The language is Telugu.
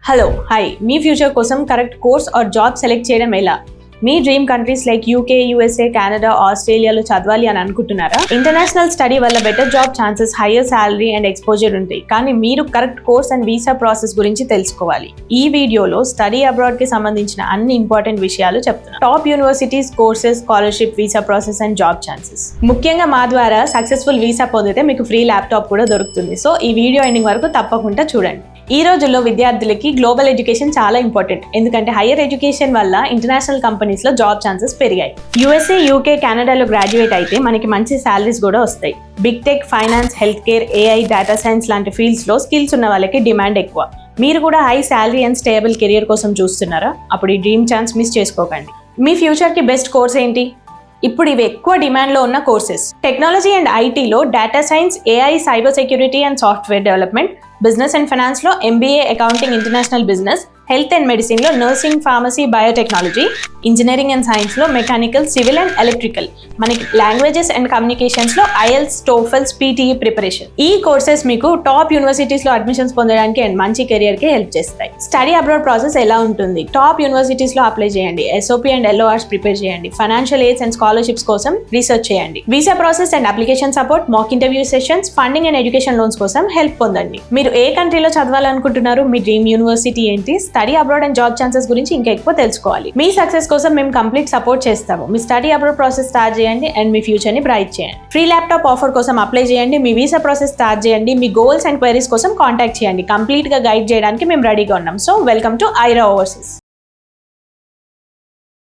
హలో హాయ్ మీ ఫ్యూచర్ కోసం correct course or job select చేయడం ఎలా? మీ dream countries like UK, USA, Canada, ఆస్ట్రేలియాలో చదవాలి అని అనుకుంటున్నారా? ఇంటర్నేషనల్ స్టడీ వల్ల better job chances, higher salary and exposure ఉంటాయి. కానీ మీరు correct course and visa process గురించి తెలుసుకోవాలి. ఈ వీడియోలో స్టడీ అబ్రాడ్ కి సంబంధించిన అన్ని ఇంపార్టెంట్ విషయాలు చెప్తున్నాను. Top universities, courses, scholarship, visa process and job chances. ముఖ్యంగా మా ద్వారా సక్సెస్ఫుల్ వీసా పొందితే మీకు ఫ్రీ ల్యాప్టాప్ కూడా దొరుకుతుంది. సో ఈ వీడియో ఎండింగ్ వరకు తప్పకుండా చూడండి. ఈ రోజుల్లో విద్యార్థులకి గ్లోబల్ ఎడ్యుకేషన్ చాలా ఇంపార్టెంట్. ఎందుకంటే హైయర్ ఎడ్యుకేషన్ వల్ల ఇంటర్నేషనల్ కంపెనీస్ లో జాబ్ ఛాన్సెస్ పెరిగాయి. యూఎస్ఏ, యూకే, కెనడాలో గ్రాడ్యుయేట్ అయితే మనకి మంచి సాలరీస్ కూడా వస్తాయి. Big tech, finance, health care, AI, data science లాంటి ఫీల్డ్స్ లో స్కిల్స్ ఉన్న వాళ్ళకి డిమాండ్ ఎక్కువ. మీరు కూడా high salary and stable career కోసం చూస్తున్నారా? అప్పుడు ఈ డ్రీమ్ ఛాన్స్ మిస్ చేసుకోకండి. మీ ఫ్యూచర్ కి బెస్ట్ కోర్స్ ఏంటి? ఇప్పుడు ఇవి ఎక్కువ డిమాండ్లో ఉన్న కోర్సెస్. టెక్నాలజీ అండ్ ఐటీలో data science, AI, cyber security and software development. Business and ఫైనాన్స్లో MBA, accounting, international business. Health and మెడిసిన్లో nursing, pharmacy, biotechnology. Engineering and సైన్స్లో మెకానికల్, సివిల్ అండ్ ఎలక్ట్రికల్. మనకి లాంగ్వేజెస్ అండ్ కమ్యూనికేషన్స్లో ఐఎల్స్, టోఫెల్, పీటీఈ ప్రిపరేషన్. ఈ కోర్సెస్ మీకు టాప్ యూనివర్సిటీస్లో అడ్మిషన్స్ పొందడానికి అండ్ మంచి కెరియర్కి హెల్ప్ చేస్తాయి. స్టడీ అబ్రాడ్ ప్రాసెస్ ఎలా ఉంటుంది? టాప్ యూనివర్సిటీస్లో అప్లై చేయండి. ఎస్ఓపీ అండ్ ఎల్ఓఆర్స్ ప్రిపేర్ చేయండి. ఫైనాన్షియల్ ఎయిడ్స్ అండ్ స్కాలర్షిప్స్ కోసం రీసెర్చ్ చేయండి. Visa process and application support, mock interview sessions, funding and education loans కోసం హెల్ప్ పొందండి. మీరు ఏ కంట్రీలో చదవాలనుకుంటున్నారు? మీ డ్రీమ్ యూనివర్సిటీ ఏంటి? Study abroad and job chances గురించి ఇంకా ఎక్కువ తెలుసుకోవాలి. మీ సక్సెస్ కోసం మేము కంప్లీట్ సపోర్ట్ చేస్తాము. మీ స్టడీ అబ్రాడ్ ప్రాసెస్ స్టార్ట్ చేయండి అండ్ మీ ఫ్యూచర్ ని బ్రైట్ చేయండి. ఫ్రీ ల్యాప్టాప్ ఆఫర్ కోసం అప్లై చేయండి. మీ వీసా ప్రాసెస్ స్టార్ట్ చేయండి. మీ గోల్స్ అండ్ క్వైరీస్ కోసం కాంటాక్ట్ చేయండి. కంప్లీట్ గా గైడ్ చేయడానికి మేము రెడీగా ఉన్నాం. So welcome to Aira overseas.